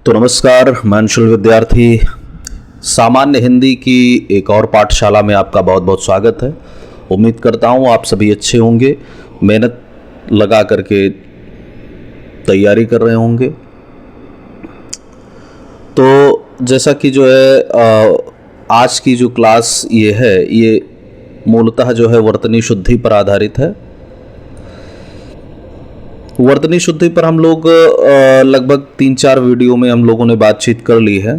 तो नमस्कार, मैं अंशुल विद्यार्थी सामान्य हिंदी की एक और पाठशाला में आपका बहुत बहुत स्वागत है। उम्मीद करता हूँ आप सभी अच्छे होंगे, मेहनत लगा करके तैयारी कर रहे होंगे। तो जैसा कि जो है आज की जो क्लास ये मूलतः जो है वर्तनी शुद्धि पर आधारित है। वर्तनी शुद्धि पर हम लोग लगभग 3-4 वीडियो में हम लोगों ने बातचीत कर ली है।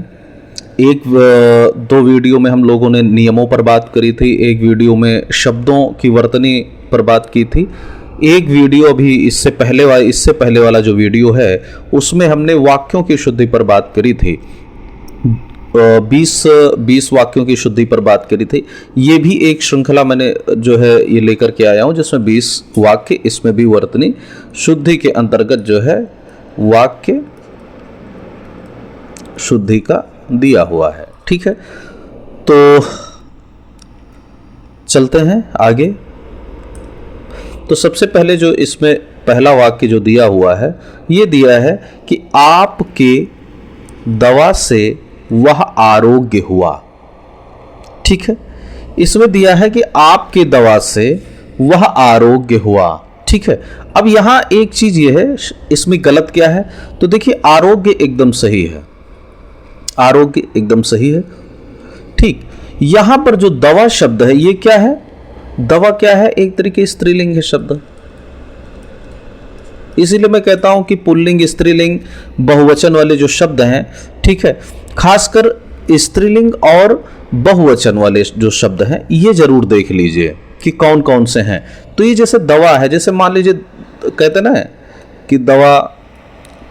दो वीडियो में हम लोगों ने नियमों पर बात करी थी, एक वीडियो में शब्दों की वर्तनी पर बात की थी, एक वीडियो अभी इससे पहले वाला जो वीडियो है उसमें हमने वाक्यों की शुद्धि पर बात करी थी। 20 वाक्यों की शुद्धि पर बात करी थी। ये भी एक श्रृंखला मैंने जो है ये लेकर के आया हूँ जिसमें 20 वाक्य, इसमें भी वर्तनी शुद्धि के अंतर्गत जो है वाक्य शुद्धि का दिया हुआ है। ठीक है, तो चलते हैं आगे। तो सबसे पहले जो इसमें पहला वाक्य जो दिया हुआ है ये दिया है कि आपके दवा से वह आरोग्य हुआ। ठीक है, इसमें दिया है कि आपके दवा से वह आरोग्य हुआ। ठीक है, अब यहां एक चीज ये है, इसमें गलत क्या है? तो देखिए आरोग्य एकदम सही है, आरोग्य एकदम सही है। ठीक, यहां पर जो दवा शब्द है ये क्या है? दवा क्या है? एक तरीके स्त्रीलिंग है शब्द, इसीलिए मैं कहता हूं कि पुल्लिंग, स्त्रीलिंग, बहुवचन वाले जो शब्द हैं, ठीक है, खासकर स्त्रीलिंग और बहुवचन वाले जो शब्द हैं ये जरूर देख लीजिए कि कौन कौन से हैं। तो ये जैसे दवा है, जैसे मान लीजिए कहते ना कि दवा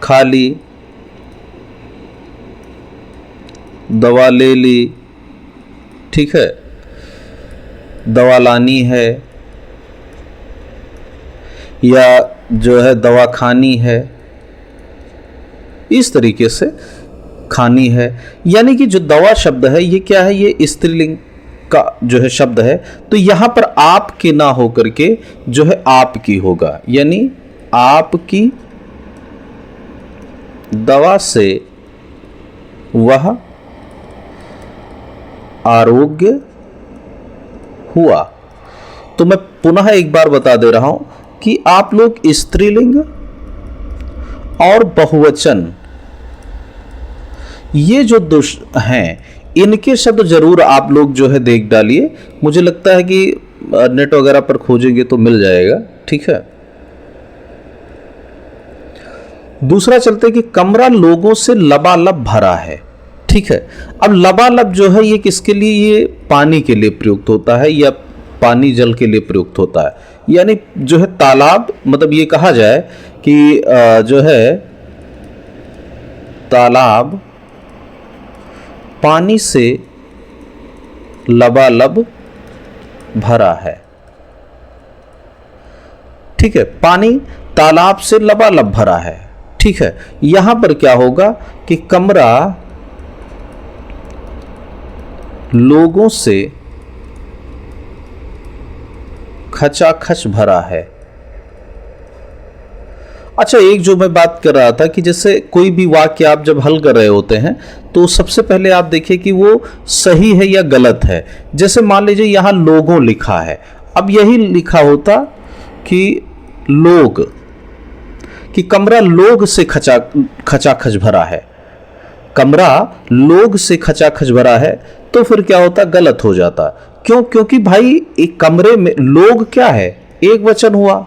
खा ली, दवा ले ली, ठीक है, दवा लानी है, या जो है दवा खानी है, इस तरीके से खानी है। यानी कि जो दवा शब्द है ये क्या है? ये स्त्रीलिंग का जो है शब्द है। तो यहां पर आपके ना होकर के जो है आपकी होगा, यानी आपकी दवा से वह आरोग्य हुआ। तो मैं पुनः एक बार बता दे रहा हूं कि आप लोग स्त्रीलिंग और बहुवचन ये जो हैं इनके शब्द जरूर आप लोग जो है देख डालिए। मुझे लगता है कि नेट वगैरह पर खोजेंगे तो मिल जाएगा। ठीक है, दूसरा चलते कि कमरा लोगों से लबालब भरा है। ठीक है, अब लबालब जो है ये किसके लिए? ये पानी के लिए प्रयुक्त होता है या पानी जल के लिए प्रयुक्त होता है। यानी जो है तालाब, मतलब ये कहा जाए कि जो है तालाब पानी से लबालब भरा है। ठीक है, पानी तालाब से लबालब भरा है। ठीक है, यहां पर क्या होगा कि कमरा लोगों से खचाखच भरा है। अच्छा, एक जो मैं बात कर रहा था कि जैसे कोई भी वाक्य आप जब हल कर रहे होते हैं तो सबसे पहले आप देखिए कि वो सही है या गलत है। जैसे मान लीजिए यहां लोगों लिखा है, अब यही लिखा होता कि लोग, कि कमरा लोग से खचाखच भरा है, कमरा लोग से खचाखच भरा है, तो फिर क्या होता? गलत हो जाता। क्यों? क्योंकि भाई एक कमरे में लोग क्या है? एक वचन हुआ।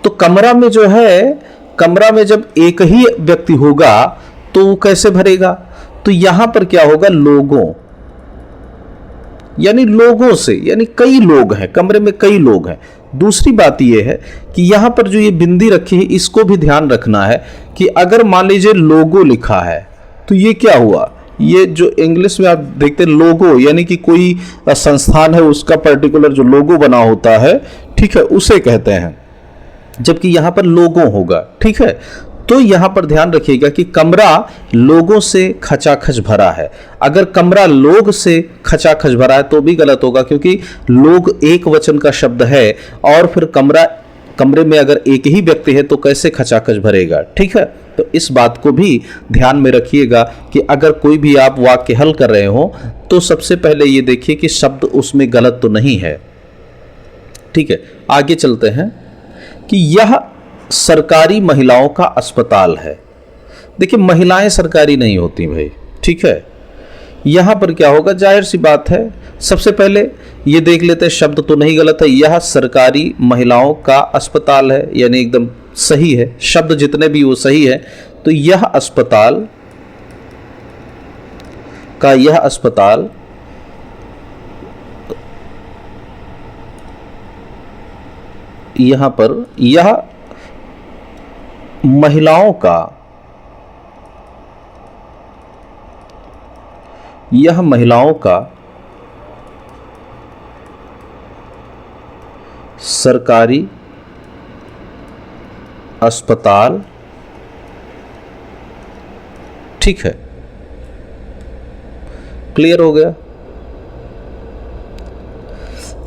तो कमरा में जो है, कमरा में जब एक ही व्यक्ति होगा तो वो कैसे भरेगा? तो यहां पर क्या होगा? लोगों, यानी लोगों से, यानी कई लोग हैं, कमरे में कई लोग हैं। दूसरी बात यह है कि यहां पर जो ये बिंदी रखी है इसको भी ध्यान रखना है कि अगर मान लीजिए लोगो लिखा है तो ये क्या हुआ? ये जो इंग्लिश में आप देखते हैं लोगो, यानी कि कोई संस्थान है उसका पर्टिकुलर जो लोगो बना होता है, ठीक है, उसे कहते हैं, जबकि यहां पर लोगों होगा। ठीक है, तो यहां पर ध्यान रखिएगा कि कमरा लोगों से खचाखच भरा है। अगर कमरा लोग से खचाखच भरा है तो भी गलत होगा, क्योंकि लोग एक वचन का शब्द है और फिर कमरे में अगर एक ही व्यक्ति है तो कैसे खचाखच भरेगा। ठीक है, तो इस बात को भी ध्यान में रखिएगा कि अगर कोई भी आप वाक्य हल कर रहे हो तो सबसे पहले ये देखिए कि शब्द उसमें गलत तो नहीं है। ठीक है, आगे चलते हैं कि यह सरकारी महिलाओं का अस्पताल है। देखिए, महिलाएं सरकारी नहीं होती भाई। ठीक है, यहां पर क्या होगा, जाहिर सी बात है, सबसे पहले ये देख लेते हैं शब्द तो नहीं गलत है। यह सरकारी महिलाओं का अस्पताल है, यानी एकदम सही है, शब्द जितने भी वो सही है। तो यह अस्पताल का यह अस्पताल यहां पर यह महिलाओं का सरकारी अस्पताल, ठीक है, क्लियर हो गया।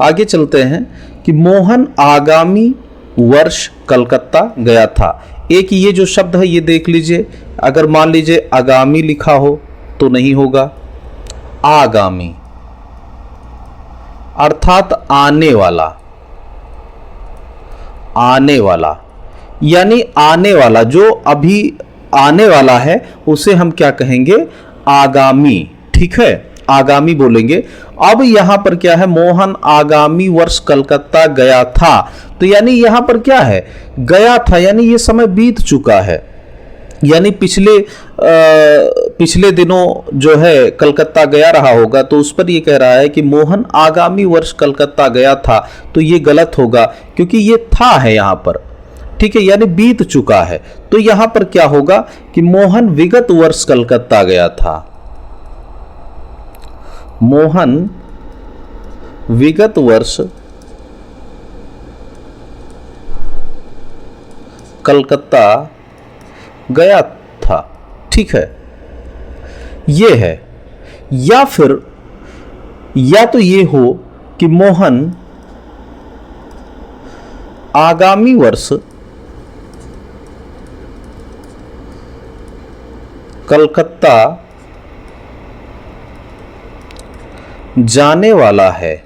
आगे चलते हैं कि मोहन आगामी वर्ष कलकत्ता गया था। एक ये जो शब्द है ये देख लीजिए, अगर मान लीजिए आगामी लिखा हो तो नहीं होगा, आगामी अर्थात आने वाला, आने वाला, यानी आने वाला, जो अभी आने वाला है उसे हम क्या कहेंगे, आगामी। ठीक है, आगामी बोलेंगे। अब यहां पर क्या है, मोहन आगामी वर्ष कलकत्ता गया था, तो यानी यहां पर क्या है, गया था, यानी ये समय बीत चुका है, यानी पिछले दिनों जो है कलकत्ता गया रहा होगा, तो उस पर ये कह रहा है कि मोहन आगामी वर्ष कलकत्ता गया था, तो ये गलत होगा क्योंकि ये था है यहां पर। ठीक है, यानी बीत चुका है, तो यहां पर क्या होगा कि मोहन विगत वर्ष कलकत्ता गया था। मोहन विगत वर्ष कलकत्ता गया था। ठीक है, ये है। या फिर या तो ये हो कि मोहन आगामी वर्ष कलकत्ता जाने वाला है,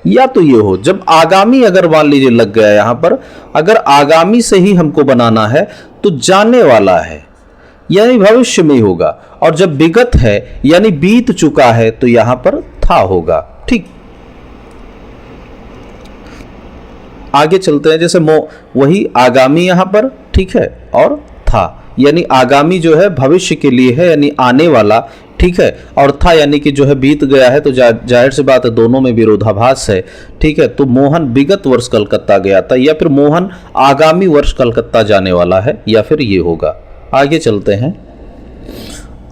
या तो ये हो, जब आगामी अगर मान लीजिए लग गया यहां पर, अगर आगामी से ही हमको बनाना है तो जाने वाला है यानी भविष्य में ही होगा, और जब विगत है यानी बीत चुका है तो यहां पर था होगा। ठीक, आगे चलते हैं। जैसे वही आगामी यहां पर, ठीक है, और था, यानी आगामी जो है भविष्य के लिए है, यानी आने वाला। ठीक है, और था यानी कि जो है बीत गया है, तो जाहिर सी बात है दोनों में विरोधाभास है। ठीक है, तो मोहन विगत वर्ष कलकत्ता गया था, या फिर मोहन आगामी वर्ष कलकत्ता जाने वाला है, या फिर ये होगा। आगे चलते हैं।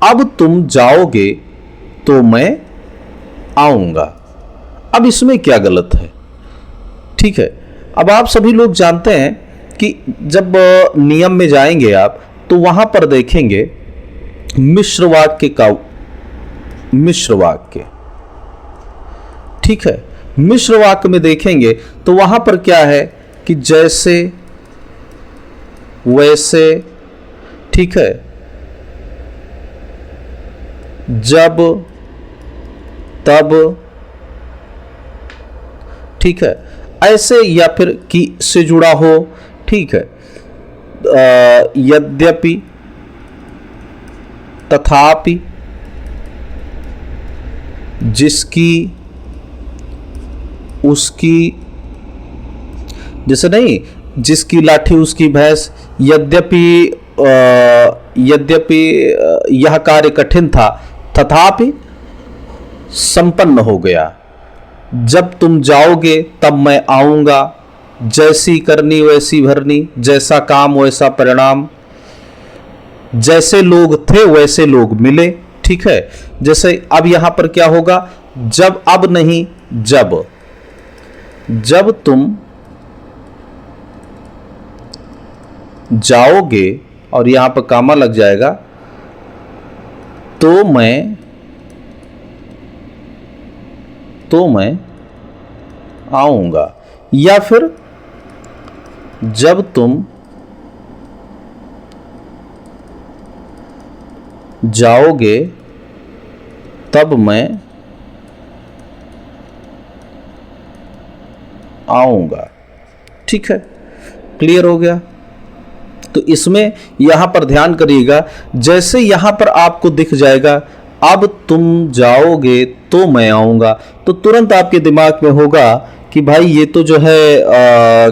अब तुम जाओगे तो मैं आऊंगा। अब इसमें क्या गलत है? ठीक है, अब आप सभी लोग जानते हैं कि जब नियम में जाएंगे आप तो वहां पर देखेंगे मिश्र वाक्य। ठीक है, मिश्र वाक्य में देखेंगे तो वहां पर क्या है कि जैसे, वैसे, ठीक है, जब, तब, ठीक है, ऐसे, या फिर कि से जुड़ा हो। ठीक है, यद्यपि, तथापि, जिसकी, उसकी, जैसे नहीं, जिसकी लाठी उसकी भैंस, यद्यपि यह कार्य कठिन था तथापि संपन्न हो गया। जब तुम जाओगे तब मैं आऊंगा, जैसी करनी वैसी भरनी, जैसा काम वैसा परिणाम, जैसे लोग थे वैसे लोग मिले। ठीक है, जैसे अब यहां पर क्या होगा, जब, अब नहीं, जब, जब तुम जाओगे और यहां पर कामा लग जाएगा तो मैं आऊंगा, या फिर जब तुम जाओगे तब मैं आऊंगा। ठीक है, क्लियर हो गया। तो इसमें यहां पर ध्यान करिएगा, जैसे यहां पर आपको दिख जाएगा अब तुम जाओगे तो मैं आऊंगा, तो तुरंत आपके दिमाग में होगा कि भाई ये तो जो है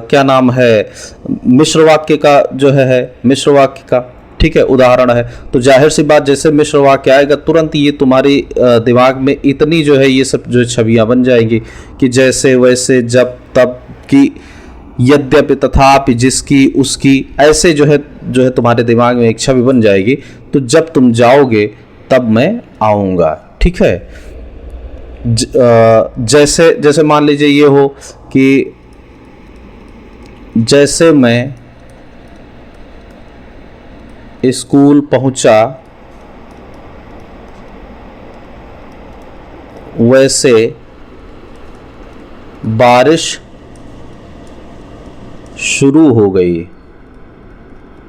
क्या नाम है, मिश्र वाक्य का जो है मिश्र वाक्य का, ठीक है, उदाहरण है। तो जाहिर सी बात, जैसे मिश्र वाक्य आएगा तुरंत ये तुम्हारे दिमाग में इतनी जो है ये सब जो छवियां बन जाएंगी कि जैसे वैसे जब तब की यद्यपि तथापि जिसकी उसकी, ऐसे जो है तुम्हारे दिमाग में एक छवि बन जाएगी। तो जब तुम जाओगे तब मैं आऊंगा। ठीक है, जैसे जैसे मान लीजिए ये हो कि जैसे मैं स्कूल पहुंचा वैसे बारिश शुरू हो गई।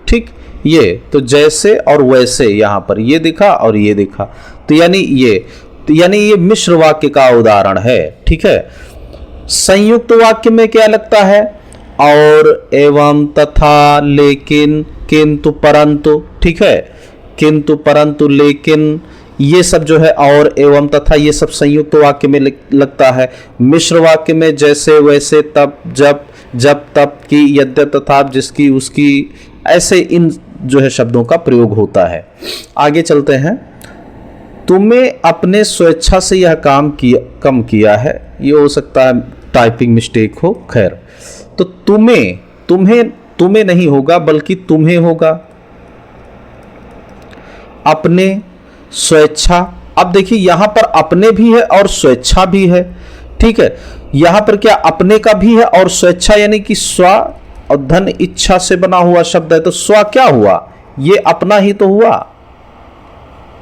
ठीक, ये तो जैसे और वैसे यहां पर ये दिखा और ये दिखा, तो यानी ये मिश्र वाक्य का उदाहरण है। ठीक है, संयुक्त वाक्य में क्या लगता है, और, एवं, तथा, लेकिन, किंतु, परंतु। ठीक है, किंतु, परंतु, लेकिन, ये सब जो है और, एवं, तथा, ये सब संयुक्त वाक्य में लगता है। मिश्र वाक्य में जैसे वैसे तब जब जब तब की यद्यप तथा जिसकी उसकी, ऐसे इन जो है शब्दों का प्रयोग होता है। आगे चलते हैं। तुम्हें अपने स्वेच्छा से यह काम कम किया है, ये हो सकता है टाइपिंग मिस्टेक हो, खैर। तो तुम्हें नहीं होगा बल्कि तुम्हें होगा। अपने स्वेच्छा, अब देखिए यहां पर अपने भी है और स्वेच्छा भी है। ठीक है, यहां पर क्या अपने का भी है और स्वेच्छा, यानी कि स्व और धन इच्छा से बना हुआ शब्द है। तो स्व क्या हुआ, ये अपना ही तो हुआ,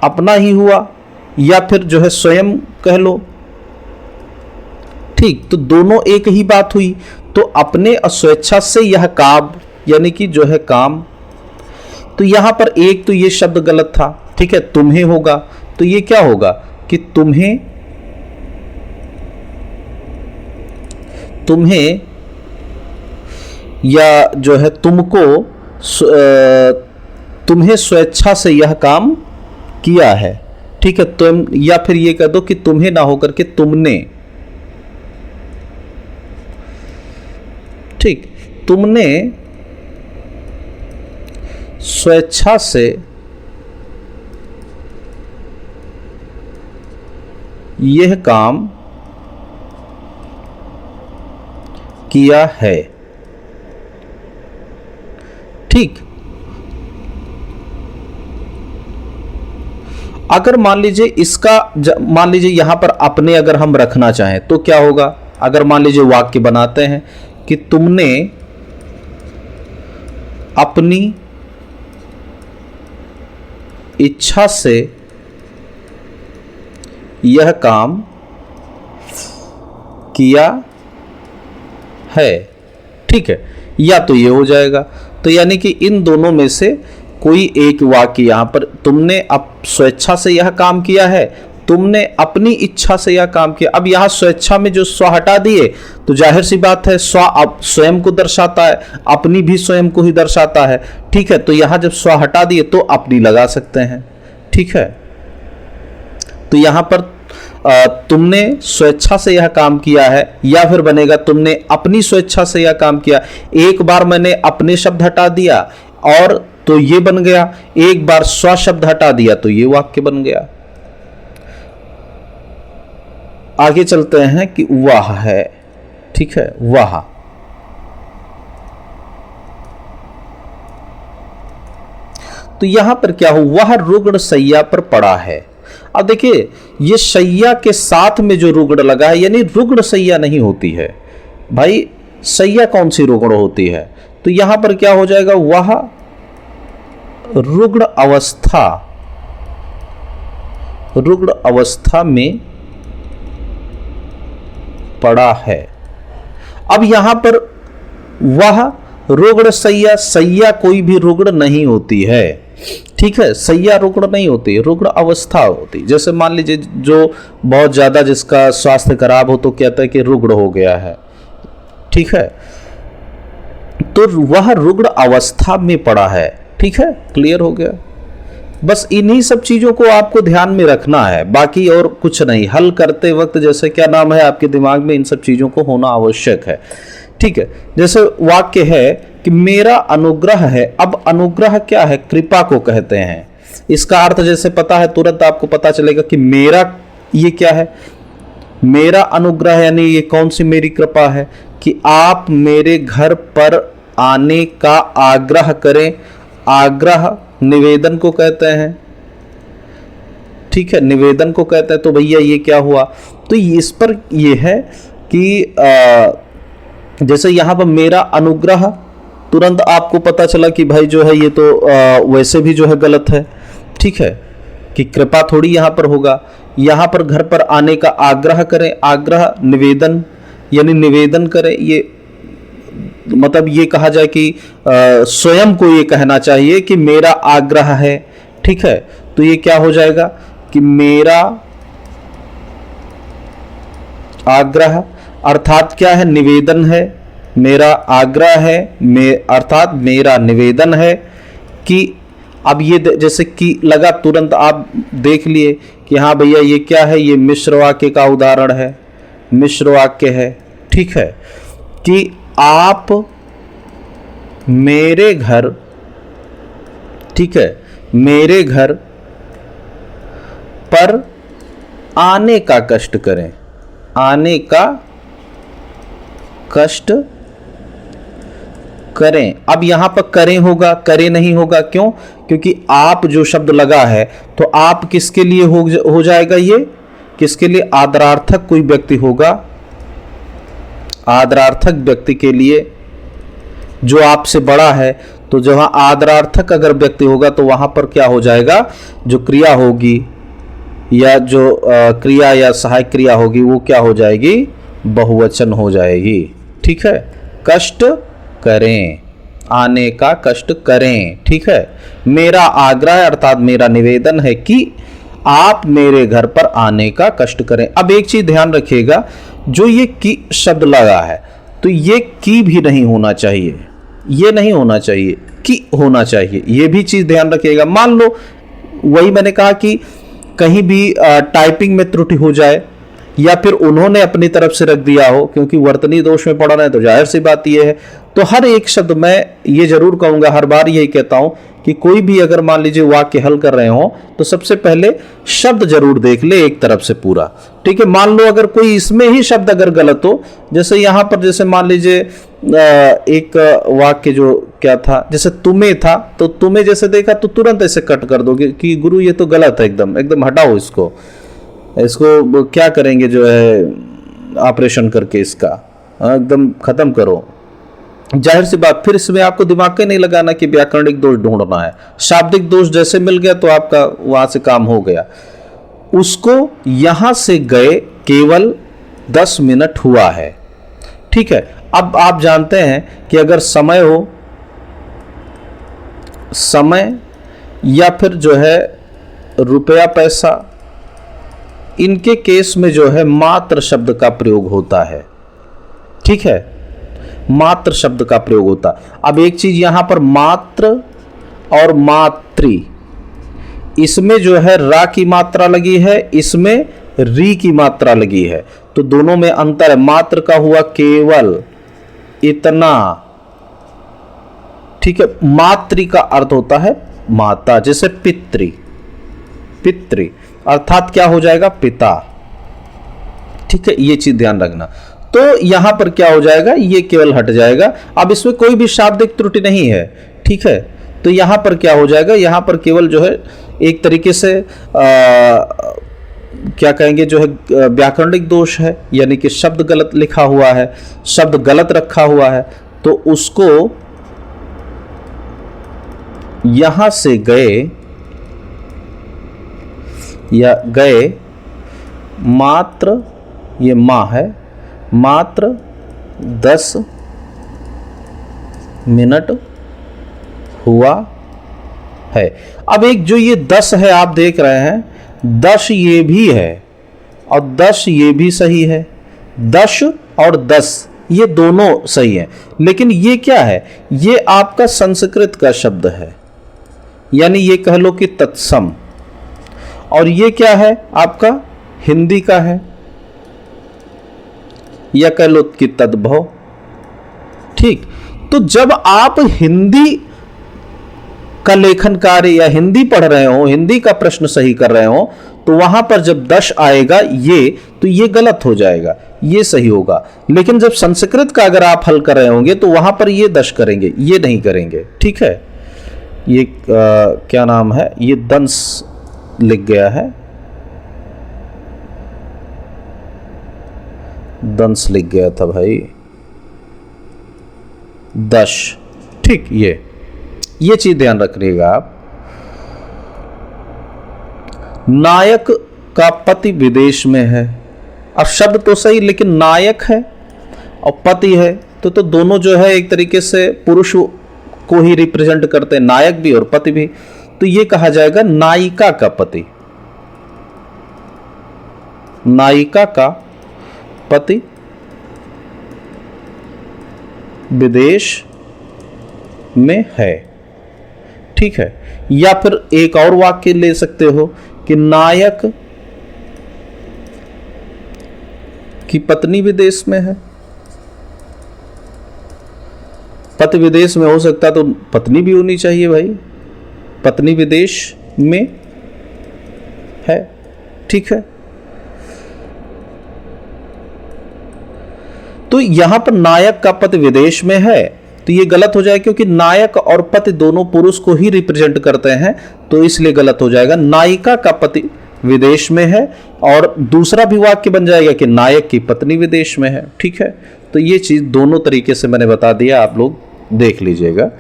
अपना ही हुआ, या फिर जो है स्वयं कह लो। ठीक, तो दोनों एक ही बात हुई। तो अपने और स्वेच्छा से यह काम, यानी कि जो है काम। तो यहां पर एक तो ये शब्द गलत था। ठीक है, तुम्हें होगा, तो ये क्या होगा कि तुम्हें या जो है तुमको, तुम्हें स्वेच्छा से यह काम किया है। ठीक है, तुम, या फिर ये कह दो कि तुम्हें ना होकर के तुमने। ठीक, तुमने स्वेच्छा से यह काम किया है। ठीक, अगर मान लीजिए मान लीजिए यहां पर अपने अगर हम रखना चाहें तो क्या होगा, अगर मान लीजिए वाक्य बनाते हैं कि तुमने अपनी इच्छा से यह काम किया है। ठीक है, या तो ये हो जाएगा। तो यानी कि इन दोनों में से कोई एक वाक्य, यहां पर तुमने स्वेच्छा से यह काम किया है, तुमने अपनी इच्छा से यह काम किया। अब यहां स्वेच्छा में जो स्व हटा दिए तो जाहिर सी बात है स्व अब स्वयं को दर्शाता है, अपनी भी स्वयं को ही दर्शाता है। ठीक है, तो यहां जब स्व हटा दिए तो अपनी लगा सकते हैं। ठीक है, तो यहां पर तुमने स्वेच्छा से यह काम किया है, या फिर बनेगा तुमने अपनी स्वेच्छा से यह काम किया। एक बार मैंने अपने शब्द हटा दिया और तो ये बन गया, एक बार स्व शब्द हटा दिया तो ये वाक्य बन गया। आगे चलते हैं कि वह है। ठीक है, वह, तो यहां पर क्या हो, वह रुग्ण शैया पर पड़ा है। अब देखिए ये शैया के साथ में जो रुग्ण लगा है, यानी रुग्ण शैया नहीं होती है भाई, शैया कौन सी रुग्ण होती है। तो यहां पर क्या हो जाएगा, वह रुग्ण अवस्था में पड़ा है। अब यहां पर वह रुग्ण शैया, शैया कोई भी रुग्ण नहीं होती है। ठीक है, सैया रुग्ण नहीं होती, रुग्ण अवस्था होती। जैसे मान लीजिए जो बहुत ज़्यादा जिसका स्वास्थ्य खराब हो तो कहता है कि रुग्ण हो गया है, ठीक है, तो वह रुग्ण अवस्था में पड़ा है। ठीक है, क्लियर हो गया। बस इन्हीं सब चीज़ों को आपको ध्यान में रखना है, बाकी और कुछ नहीं। हल करते वक्त जैसे क्या नाम है, आपके दिमाग में इन सब चीज़ों को होना आवश्यक है। ठीक है, जैसे वाक्य है कि मेरा अनुग्रह है। अब अनुग्रह क्या है? कृपा को कहते हैं। इसका अर्थ जैसे पता है, तुरंत आपको पता चलेगा कि मेरा ये क्या है, मेरा अनुग्रह यानी ये कौन सी मेरी कृपा है कि आप मेरे घर पर आने का आग्रह करें। आग्रह निवेदन को कहते हैं, ठीक है, निवेदन को कहते हैं। तो भैया ये क्या हुआ? तो इस पर ये है कि जैसे यहाँ पर मेरा अनुग्रह, तुरंत आपको पता चला कि भाई जो है ये तो वैसे भी जो है गलत है। ठीक है, कि कृपा थोड़ी यहाँ पर होगा। यहाँ पर घर पर आने का आग्रह करें, आग्रह निवेदन यानी निवेदन करें। ये मतलब ये कहा जाए कि स्वयं को ये कहना चाहिए कि मेरा आग्रह है। ठीक है, तो ये क्या हो जाएगा कि मेरा आग्रह अर्थात क्या है? निवेदन है। मेरा आग्रह है अर्थात मेरा निवेदन है कि अब ये जैसे कि लगा, तुरंत आप देख लिए कि हाँ भैया ये क्या है, ये मिश्र वाक्य का उदाहरण है, मिश्र वाक्य है। ठीक है, कि आप मेरे घर, ठीक है, मेरे घर पर आने का कष्ट करें। आने का कष्ट करें। अब यहां पर करें होगा, करे नहीं होगा। क्यों? क्योंकि आप जो शब्द लगा है तो आप किसके लिए हो जाएगा? ये किसके लिए? आदरार्थक कोई व्यक्ति होगा, आदरार्थक व्यक्ति के लिए जो आपसे बड़ा है। तो जहां आदरार्थक अगर व्यक्ति होगा तो वहां पर क्या हो जाएगा? जो क्रिया होगी या जो क्रिया या सहायक क्रिया होगी वो क्या हो जाएगी? बहुवचन हो जाएगी। ठीक है, कष्ट करें, आने का कष्ट करें। ठीक है, मेरा आग्रह अर्थात मेरा निवेदन है कि आप मेरे घर पर आने का कष्ट करें। अब एक चीज ध्यान रखिएगा, जो ये की शब्द लगा है तो ये की भी नहीं होना चाहिए, ये नहीं होना चाहिए, की होना चाहिए। ये भी चीज ध्यान रखिएगा। मान लो वही मैंने कहा कि कहीं भी टाइपिंग में त्रुटि हो जाए या फिर उन्होंने अपनी तरफ से रख दिया हो, क्योंकि वर्तनी दोष में पढ़ा रहे हैं तो जाहिर सी बात यह है। तो हर एक शब्द मैं ये जरूर कहूंगा, हर बार यही कहता हूं कि कोई भी अगर मान लीजिए वाक्य हल कर रहे हो तो सबसे पहले शब्द जरूर देख ले एक तरफ से पूरा। ठीक है, मान लो अगर कोई इसमें ही शब्द अगर गलत हो, जैसे यहां पर जैसे मान लीजिए एक वाक्य जो क्या था, जैसे तुम्हें था तो तुम्हें जैसे देखा तो तुरंत ऐसे कट कर दोगे कि गुरु ये तो गलत है, एकदम एकदम हटाओ इसको, इसको क्या करेंगे जो है ऑपरेशन करके इसका एकदम खत्म करो। जाहिर सी बात, फिर इसमें आपको दिमाग के नहीं लगाना कि व्याकरणिक दोष ढूंढना है। शाब्दिक दोष जैसे मिल गया तो आपका वहां से काम हो गया। उसको यहां से गए केवल 10 मिनट हुआ है। ठीक है, अब आप जानते हैं कि अगर समय हो, समय या फिर जो है रुपया पैसा, इनके केस में जो है मात्र शब्द का प्रयोग होता है। ठीक है, मात्र शब्द का प्रयोग होता है। अब एक चीज यहां पर मात्र और मात्री, इसमें जो है रा की मात्रा लगी है, इसमें री की मात्रा लगी है, तो दोनों में अंतर है। मात्र का हुआ केवल, इतना। ठीक है, मातृ का अर्थ होता है माता, जैसे पितृ, पितृ अर्थात क्या हो जाएगा? पिता। ठीक है, ये चीज ध्यान रखना। तो यहां पर क्या हो जाएगा? ये केवल हट जाएगा। अब इसमें कोई भी शाब्दिक त्रुटि नहीं है। ठीक है, तो यहां पर क्या हो जाएगा? यहां पर केवल जो है एक तरीके से क्या कहेंगे, जो है व्याकरणिक दोष है, यानी कि शब्द गलत लिखा हुआ है, शब्द गलत रखा हुआ है, तो उसको यहां से गए या गए मात्र, ये मां है, मात्र 10 मिनट हुआ है। अब एक जो ये 10 है आप देख रहे हैं, 10 ये भी है और 10 ये भी सही है, 10 और 10 ये दोनों सही है। लेकिन ये क्या है, ये आपका संस्कृत का शब्द है, यानी ये कह लो कि तत्सम, और ये क्या है आपका हिंदी का है, या कह लो कि तद्भव। ठीक, तो जब आप हिंदी का लेखन कार्य या हिंदी पढ़ रहे हो, हिंदी का प्रश्न सही कर रहे हो, तो वहां पर जब 10 आएगा ये, तो ये गलत हो जाएगा, ये सही होगा। लेकिन जब संस्कृत का अगर आप हल कर रहे होंगे तो वहां पर ये 10 करेंगे, ये नहीं करेंगे। ठीक है, ये क्या नाम है, ये दंस लिख गया है, दंस लिख गया था भाई, 10। ठीक, ये चीज ध्यान रखिएगा आप। नायक का पति विदेश में है, अब शब्द तो सही, लेकिन नायक है और पति है, तो दोनों जो है एक तरीके से पुरुष को ही रिप्रेजेंट करते हैं, नायक भी और पति भी। तो ये कहा जाएगा नायिका का पति, नायिका का पति विदेश में है। ठीक है, या फिर एक और वाक्य ले सकते हो कि नायक की पत्नी विदेश में है। पति विदेश में हो सकता तो पत्नी भी होनी चाहिए भाई, पत्नी विदेश में है। ठीक है, तो यहां पर नायक का पति विदेश में है, तो ये गलत हो जाएगा, क्योंकि नायक और पति दोनों पुरुष को ही रिप्रेजेंट करते हैं, तो इसलिए गलत हो जाएगा। नायिका का पति विदेश में है, और दूसरा भी वाक्य बन जाएगा कि नायक की पत्नी विदेश में है। ठीक है, तो ये चीज दोनों तरीके से मैंने बता दिया, आप लोग देख लीजिएगा।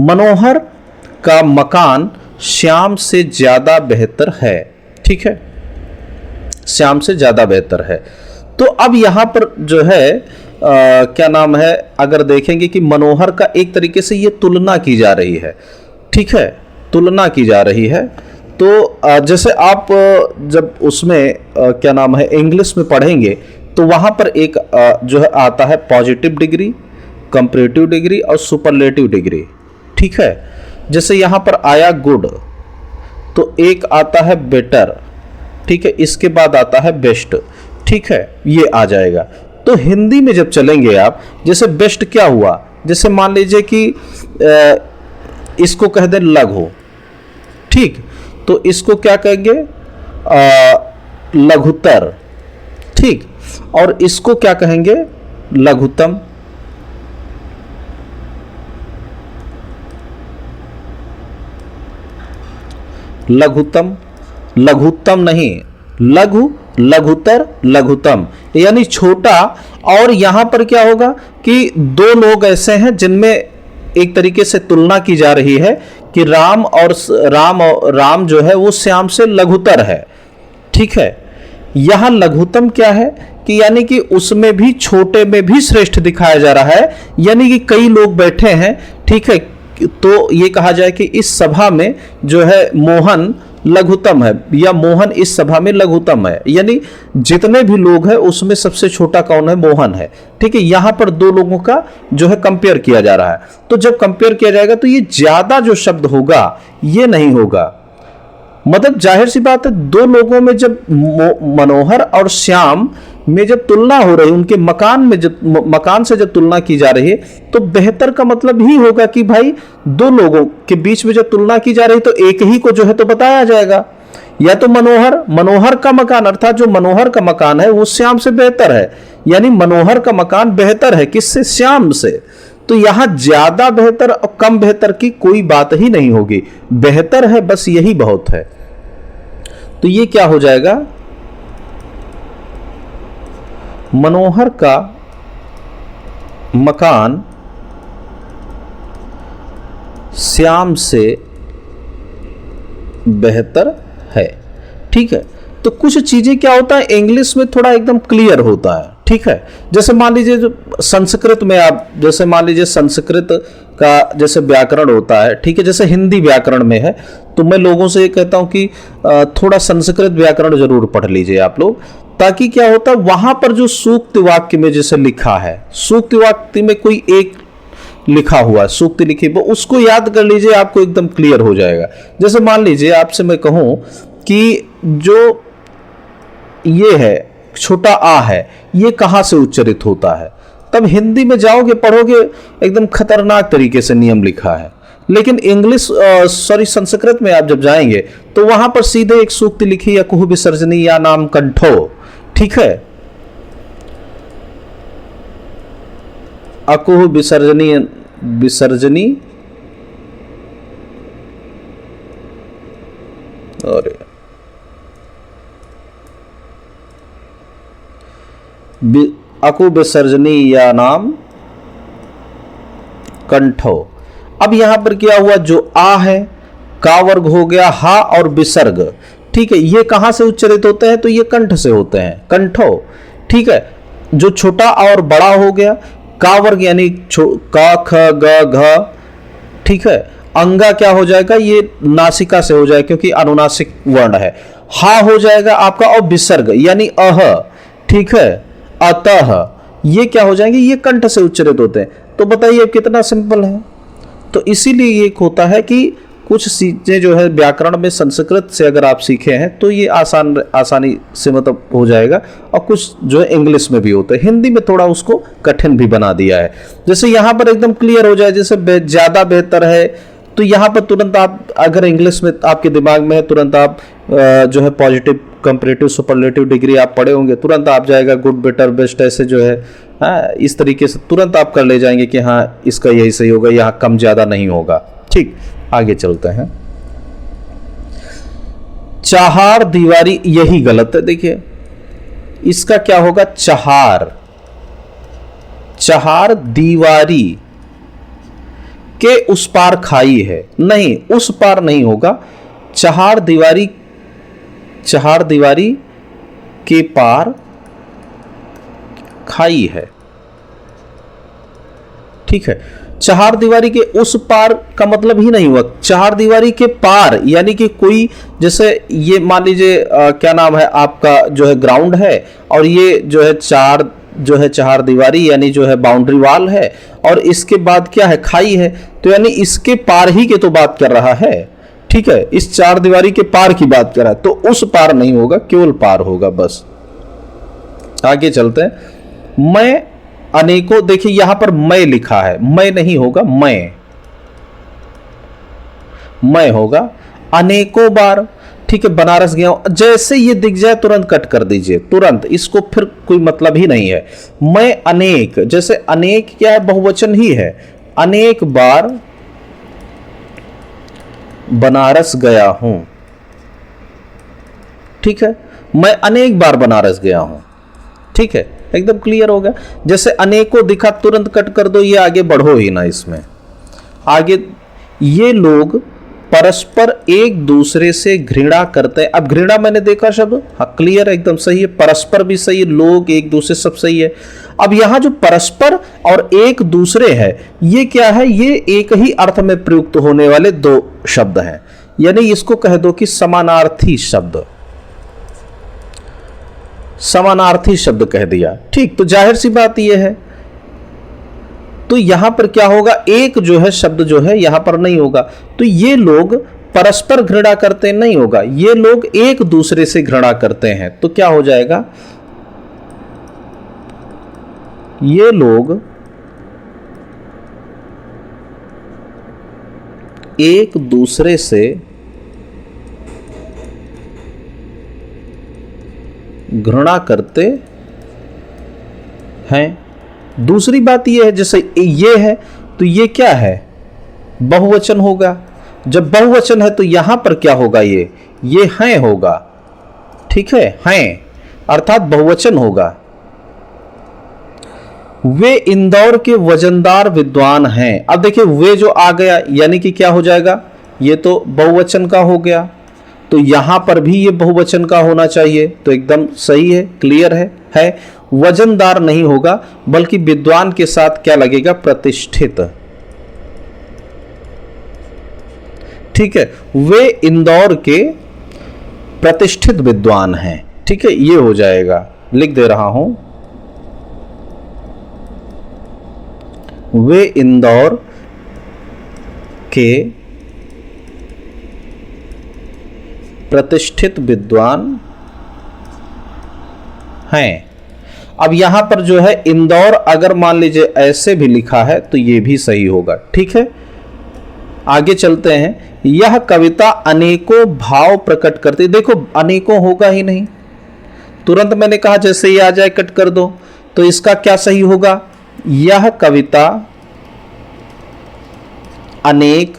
मनोहर का मकान श्याम से ज्यादा बेहतर है। ठीक है, श्याम से ज्यादा बेहतर है। तो अब यहां पर जो है क्या नाम है, अगर देखेंगे कि मनोहर का एक तरीके से ये तुलना की जा रही है। ठीक है, तुलना की जा रही है। तो जैसे आप जब उसमें क्या नाम है इंग्लिश में पढ़ेंगे, तो वहां पर एक जो है आता है पॉजिटिव डिग्री, कंपैरेटिव डिग्री और सुपरलेटिव डिग्री। ठीक है, जैसे यहां पर आया गुड, तो एक आता है बेटर। ठीक है, इसके बाद आता है बेस्ट। ठीक है, ये आ जाएगा। तो हिंदी में जब चलेंगे आप, जैसे बेस्ट क्या हुआ, जैसे मान लीजिए कि इसको कह दें लघु। ठीक, तो इसको क्या कहेंगे, लघुतर। ठीक, और इसको क्या कहेंगे, लघुतम। लघुतम, लघुत्तम नहीं, लघु, लघुतर, लघुतम, यानी छोटा। और यहां पर क्या होगा कि दो लोग ऐसे हैं जिनमें एक तरीके से तुलना की जा रही है कि राम जो है वो श्याम से लघुतर है। ठीक है, यहां लघुतम क्या है कि यानी कि उसमें भी छोटे में भी श्रेष्ठ दिखाया जा रहा है, यानी कि कई लोग बैठे हैं। ठीक है, तो ये कहा जाए कि इस सभा में जो है मोहन लघुतम है, या मोहन इस सभा में लघुतम है, यानी जितने भी लोग हैं उसमें सबसे छोटा कौन है, मोहन है। ठीक है, यहां पर दो लोगों का जो है कंपेयर किया जा रहा है। तो जब कंपेयर किया जाएगा तो ये ज्यादा जो शब्द होगा ये नहीं होगा, मतलब जाहिर सी बात है, दो लोगों में जब मनोहर और श्याम में जब तुलना हो रही, उनके मकान से जब तुलना की जा रही है, तो बेहतर का मतलब ही होगा कि भाई दो लोगों के बीच में जब तुलना की जा रही तो एक ही को जो है तो बताया जाएगा, या तो मनोहर का मकान, अर्थात जो मनोहर का मकान है वो श्याम से बेहतर है, यानी मनोहर का मकान बेहतर है किससे, श्याम से। तो यहां ज्यादा बेहतर और कम बेहतर की कोई बात ही नहीं होगी, बेहतर है बस यही बहुत है। तो ये क्या हो जाएगा, मनोहर का मकान श्याम से बेहतर है। ठीक है, तो कुछ चीजें क्या होता है इंग्लिश में थोड़ा एकदम क्लियर होता है। ठीक है, जैसे मान लीजिए जो संस्कृत में आप, जैसे मान लीजिए संस्कृत का जैसे व्याकरण होता है, ठीक है, जैसे हिंदी व्याकरण में है, तो मैं लोगों से ये कहता हूँ कि थोड़ा संस्कृत व्याकरण जरूर पढ़ लीजिए आप लोग, ताकि क्या होता है वहां पर जो सूक्त वाक्य में जैसे लिखा है, सूक्त वाक्य में कोई एक लिखा हुआ है, सूक्ति लिखी, वो उसको याद कर लीजिए, आपको एकदम क्लियर हो जाएगा। जैसे मान लीजिए आपसे मैं कहूं कि जो ये है छोटा आ है, ये कहां से उच्चारित होता है, तब हिंदी में जाओगे पढ़ोगे एकदम खतरनाक तरीके से नियम लिखा है। लेकिन इंग्लिश संस्कृत में आप जब जाएंगे तो वहां पर सीधे एक सूक्ति लिखी है, कुहु विसर्जनी या नाम कंठो, ठीक है, अकुह विसर्जनी विसर्जनी और अकु विसर्जनी या नाम कंठो। अब यहां पर क्या हुआ, जो आ है का वर्ग हो गया, हा और विसर्ग, ठीक है, ये कहां से उच्चारित होते हैं, तो ये कंठ से होते हैं, कंठो, ठीक है। जो छोटा और बड़ा हो गया, का वर्ग यानी का ख ग घ, ठीक है, अंगा क्या हो जाएगा, ये नासिका से हो जाएगा क्योंकि अनुनासिक वर्ण है। हा हो जाएगा आपका, और विसर्ग यानी अह, ठीक है, अतः, ये क्या हो जाएंगे, ये कंठ से उच्चारित होते हैं। तो बताइए कितना सिंपल है। तो इसीलिए ये होता है कि कुछ चीजें जो है व्याकरण में संस्कृत से अगर आप सीखे हैं तो ये आसानी से मतलब हो जाएगा, और कुछ जो है इंग्लिश में भी होता है, हिंदी में थोड़ा उसको कठिन भी बना दिया है। जैसे यहाँ पर एकदम क्लियर हो जाए, जैसे ज़्यादा बेहतर है, तो यहाँ पर तुरंत आप अगर इंग्लिश में आपके दिमाग में है, तुरंत आप जो है पॉजिटिव कंपैरेटिव सुपरलेटिव डिग्री आप पढ़े होंगे, तुरंत आप जाएगा गुड बेटर बेस्ट, ऐसे जो है इस तरीके से तुरंत आप कर ले जाएंगे कि हाँ इसका यही सही होगा, यहाँ कम ज़्यादा नहीं होगा। ठीक, आगे चलते हैं। चहार दीवारी, यही गलत है, देखिए इसका क्या होगा, चहार, चहार दीवारी के उस पार खाई है, नहीं उस पार नहीं होगा, चहार दीवारी, चहार दीवारी के पार खाई है, ठीक है। चहार दीवारी के उस पार का मतलब ही नहीं हुआ, चहार दीवारी के पार यानी कि कोई, जैसे ये मान लीजिए क्या नाम है आपका, जो है ग्राउंड है, और ये जो है चार, जो है चहार दीवारी यानी जो है बाउंड्री वॉल है, और इसके बाद क्या है, खाई है, तो यानी इसके पार ही के तो बात कर रहा है, ठीक है, इस चार दीवारी के पार की बात कर रहा है, तो उस पार नहीं होगा, केवल पार होगा बस। आगे चलते हैं। मैं अनेकों, देखिए यहां पर मैं लिखा है, मैं नहीं होगा, मैं होगा अनेकों बार, ठीक है, बनारस गया हूं, जैसे ये दिख जाए तुरंत कट कर दीजिए, तुरंत, इसको फिर कोई मतलब ही नहीं है। मैं अनेक, जैसे अनेक क्या है, बहुवचन ही है, अनेक बार बनारस गया हूं, ठीक है, मैं अनेक बार बनारस गया हूं, ठीक है, एकदम क्लियर हो गया। जैसे अनेकों दिखा, तुरंत कट कर दो, ये आगे बढ़ो ही ना इसमें। आगे, ये लोग परस्पर एक दूसरे से घृणा करते हैं। अब घृणा मैंने देखा शब्द, हाँ क्लियर, एकदम सही है, परस्पर भी सही है, लोग एक दूसरे, सब सही है। अब यहां जो परस्पर और एक दूसरे है, ये क्या है, ये एक ही अर्थ में प्रयुक्त होने वाले दो शब्द हैं, यानी इसको कह दो कि समानार्थी शब्द, समानार्थी शब्द कह दिया, ठीक। तो जाहिर सी बात यह है, तो यहां पर क्या होगा, एक जो है शब्द जो है यहां पर नहीं होगा, तो ये लोग परस्पर घृणा करते नहीं होगा, ये लोग एक दूसरे से घृणा करते हैं, तो क्या हो जाएगा, ये लोग एक दूसरे से घृणा करते हैं। दूसरी बात यह है, जैसे ये है तो ये क्या है, बहुवचन होगा, जब बहुवचन है तो यहां पर क्या होगा, ये हैं होगा, ठीक है, हैं अर्थात बहुवचन होगा। वे इंदौर के वजनदार विद्वान हैं। अब देखिए वे जो आ गया यानी कि क्या हो जाएगा, ये तो बहुवचन का हो गया, तो यहां पर भी ये बहुवचन का होना चाहिए, तो एकदम सही है, क्लियर है। वजनदार नहीं होगा, बल्कि विद्वान के साथ क्या लगेगा, प्रतिष्ठित, ठीक है, वे इंदौर के प्रतिष्ठित विद्वान हैं। ठीक है, ये हो जाएगा, लिख दे रहा हूं, वे इंदौर के प्रतिष्ठित विद्वान हैं। अब यहां पर जो है इंदौर अगर मान लीजिए ऐसे भी लिखा है तो ये भी सही होगा। ठीक है, आगे चलते हैं। यह कविता अनेकों भाव प्रकट करती, देखो अनेकों होगा ही नहीं, तुरंत मैंने कहा जैसे ही आ जाए कट कर दो, तो इसका क्या सही होगा, यह कविता अनेक।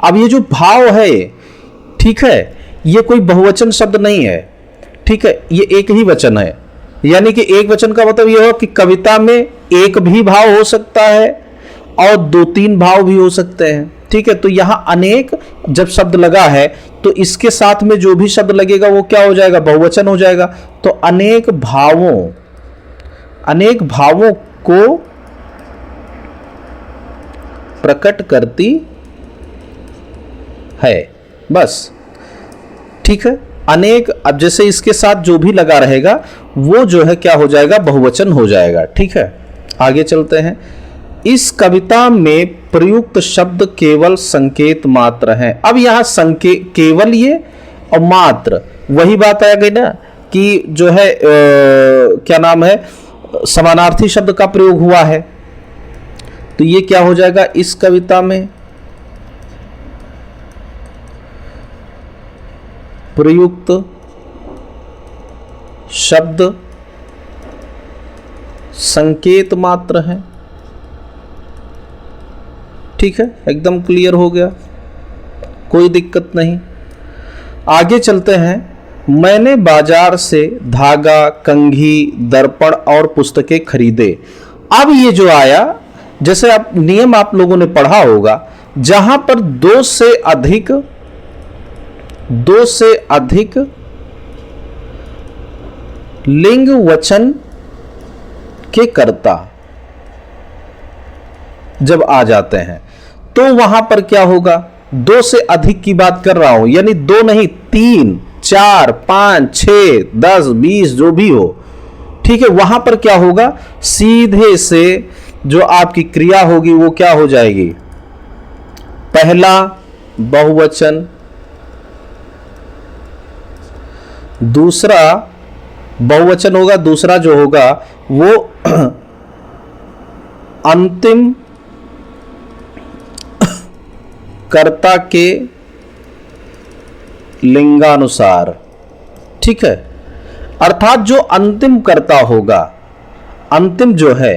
अब ये जो भाव है, ठीक है, ये कोई बहुवचन शब्द नहीं है। ठीक है, ये एक ही वचन है, यानी कि एक वचन का मतलब यह हो कि कविता में एक भी भाव हो सकता है और 2-3 भाव भी हो सकते हैं। ठीक है, तो यहां अनेक जब शब्द लगा है तो इसके साथ में जो भी शब्द लगेगा वो क्या हो जाएगा, बहुवचन हो जाएगा। तो अनेक भावों को प्रकट करती है, बस। ठीक है, अनेक, अब जैसे इसके साथ जो भी लगा रहेगा वो जो है क्या हो जाएगा, बहुवचन हो जाएगा। ठीक है, आगे चलते हैं। इस कविता में प्रयुक्त शब्द केवल संकेत मात्र हैं। अब यहां संकेत, केवल ये और मात्र, वही बात आ गई ना कि जो है क्या नाम है, समानार्थी शब्द का प्रयोग हुआ है। तो ये क्या हो जाएगा, इस कविता में प्रयुक्त शब्द संकेत मात्र है। ठीक है, एकदम क्लियर हो गया, कोई दिक्कत नहीं। आगे चलते हैं। मैंने बाजार से धागा, कंघी, दर्पण और पुस्तकें खरीदे। अब ये जो आया, जैसे आप नियम आप लोगों ने पढ़ा होगा, जहां पर दो से अधिक लिंग वचन के कर्ता जब आ जाते हैं तो वहां पर क्या होगा, 2 से अधिक की बात कर रहा हूं, यानी 2 नहीं 3, 4, 5, 6, 10, 20 जो भी हो। ठीक है, वहां पर क्या होगा, सीधे से जो आपकी क्रिया होगी वो क्या हो जाएगी, पहला बहुवचन, दूसरा बहुवचन होगा, दूसरा जो होगा वो अंतिम कर्ता के लिंगानुसार। ठीक है, अर्थात जो अंतिम कर्ता होगा, अंतिम जो है,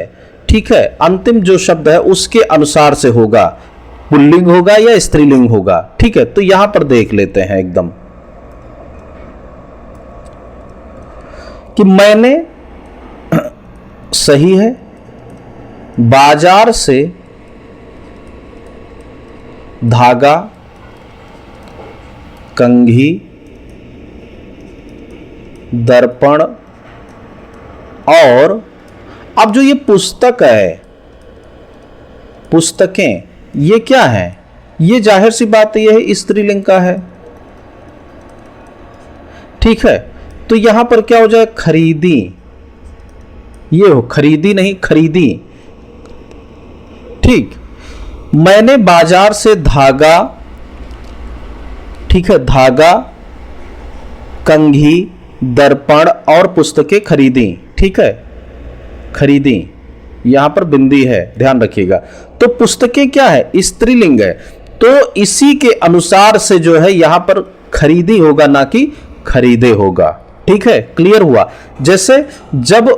ठीक है, अंतिम जो शब्द है उसके अनुसार से होगा, पुल्लिंग होगा या स्त्रीलिंग होगा। ठीक है, तो यहां पर देख लेते हैं एकदम कि मैंने, सही है, बाजार से धागा, कंघी, दर्पण और अब जो ये पुस्तक है, पुस्तकें, ये क्या है, ये जाहिर सी बात ये है स्त्रीलिंग का है। ठीक है, तो यहां पर क्या हो जाए, खरीदी, ये हो, खरीदी नहीं खरीदी। ठीक, मैंने बाजार से धागा, ठीक है, धागा, कंघी, दर्पण और पुस्तकें खरीदी। ठीक है, खरीदी, यहां पर बिंदी है, ध्यान रखिएगा। तो पुस्तकें क्या है, स्त्रीलिंग है, तो इसी के अनुसार से जो है यहां पर खरीदी होगा, ना कि खरीदे होगा। ठीक है, क्लियर हुआ। जैसे जब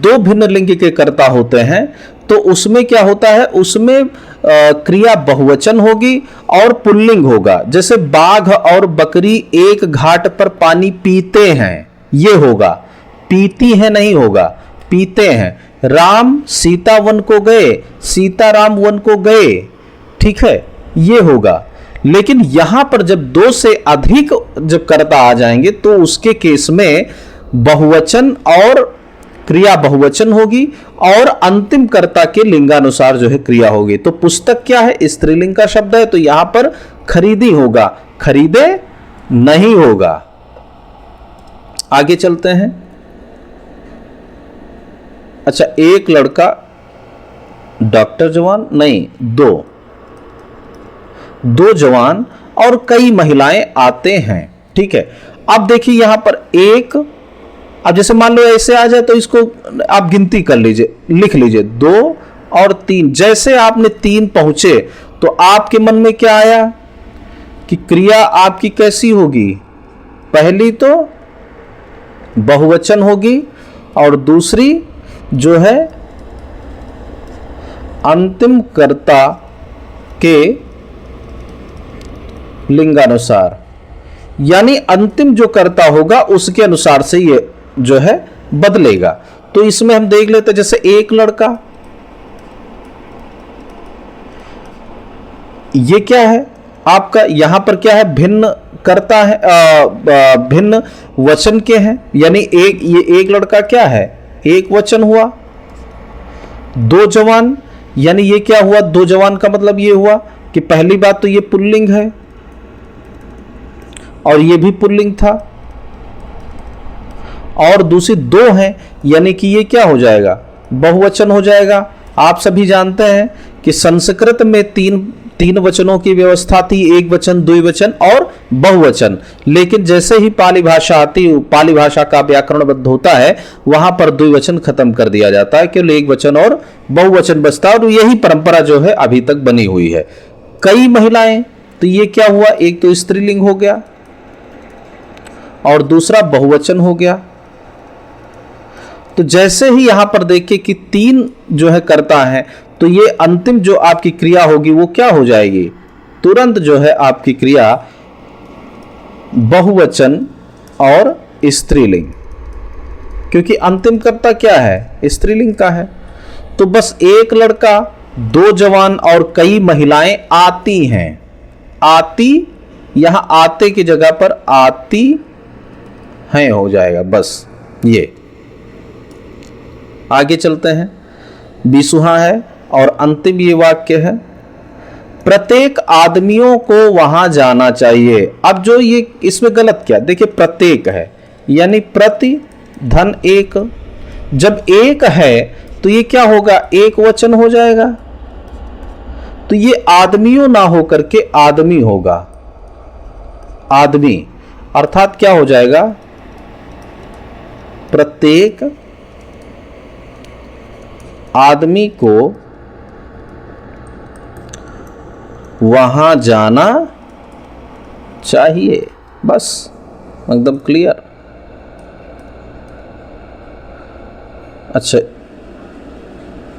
2 भिन्न लिंग के कर्ता होते हैं तो उसमें क्या होता है, उसमें क्रिया बहुवचन होगी और पुल्लिंग होगा। जैसे बाघ और बकरी एक घाट पर पानी पीते हैं, ये होगा, पीती है नहीं होगा, पीते हैं। राम सीता वन को गए, सीता राम वन को गए। ठीक है, ये होगा। लेकिन यहां पर जब 2 से अधिक जब कर्ता आ जाएंगे तो उसके केस में बहुवचन और क्रिया बहुवचन होगी और अंतिम कर्ता के लिंगानुसार जो है क्रिया होगी। तो पुस्तक क्या है, स्त्रीलिंग का शब्द है, तो यहां पर खरीदी होगा, खरीदे नहीं होगा। आगे चलते हैं। अच्छा, एक लड़का डॉक्टर जवान नहीं, दो जवान और कई महिलाएं आते हैं। ठीक है, अब देखिए यहां पर एक, अब जैसे मान लो ऐसे आ जाए तो इसको आप गिनती कर लीजिए, लिख लीजिए 2 और 3। जैसे आपने 3 पहुंचे तो आपके मन में क्या आया कि क्रिया आपकी कैसी होगी, पहली तो बहुवचन होगी और दूसरी जो है अंतिम कर्ता के लिंगानुसार, यानी अंतिम जो कर्ता होगा उसके अनुसार से ये जो है बदलेगा। तो इसमें हम देख लेते हैं, जैसे एक लड़का, ये क्या है आपका, यहां पर क्या है, भिन्न कर्ता है, भिन्न वचन के हैं, यानी एक, ये एक लड़का क्या है, एक वचन हुआ। 2 जवान, यानी ये क्या हुआ, 2 जवान का मतलब ये हुआ कि पहली बात तो ये पुल्लिंग है और ये भी पुल्लिंग था, और दूसरी 2 हैं, यानी कि ये क्या हो जाएगा, बहुवचन हो जाएगा। आप सभी जानते हैं कि संस्कृत में तीन वचनों की व्यवस्था थी, एक वचन, द्विवचन और बहुवचन। लेकिन जैसे ही पाली भाषा आती, पाली भाषा का व्याकरणबद्ध होता है, वहां पर द्विवचन खत्म कर दिया जाता है, केवल एक वचन और बहुवचन बचता है, और यही परंपरा जो है अभी तक बनी हुई है। कई महिलाएं, तो ये क्या हुआ, एक तो स्त्रीलिंग हो गया और दूसरा बहुवचन हो गया। तो जैसे ही यहां पर देखिए कि 3 जो है कर्ता है, तो ये अंतिम जो आपकी क्रिया होगी वो क्या हो जाएगी, तुरंत जो है आपकी क्रिया बहुवचन और स्त्रीलिंग, क्योंकि अंतिम कर्ता क्या है, स्त्रीलिंग का है। तो बस एक लड़का, 2 जवान और कई महिलाएं आती हैं, आती, यहां आते की जगह पर आती हैं हो जाएगा, बस ये। आगे चलते हैं, 20वां है और अंतिम ये वाक्य है, प्रत्येक आदमियों को वहां जाना चाहिए। अब जो ये इसमें गलत क्या, देखिए प्रत्येक है, यानी प्रति धन एक, जब एक है तो ये क्या होगा, एक वचन हो जाएगा, तो ये आदमियों ना होकर के आदमी होगा, आदमी, अर्थात क्या हो जाएगा, प्रत्येक आदमी को वहां जाना चाहिए, बस एकदम क्लियर। अच्छा,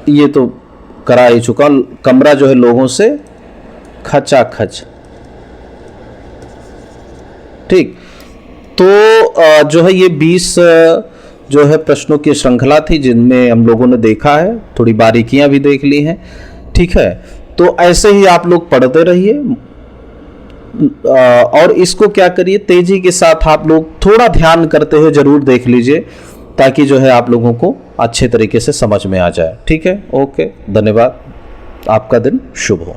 ये तो करा ही चुका, कमरा जो है लोगों से खचाखच। ठीक, तो जो है ये 20 जो है प्रश्नों की श्रृंखला थी, जिनमें हम लोगों ने देखा है, थोड़ी बारीकियां भी देख ली हैं। ठीक है, तो ऐसे ही आप लोग पढ़ते रहिए और इसको क्या करिए, तेजी के साथ आप लोग थोड़ा ध्यान करते हुए जरूर देख लीजिए, ताकि जो है आप लोगों को अच्छे तरीके से समझ में आ जाए। ठीक है, ओके, धन्यवाद, आपका दिन शुभ हो।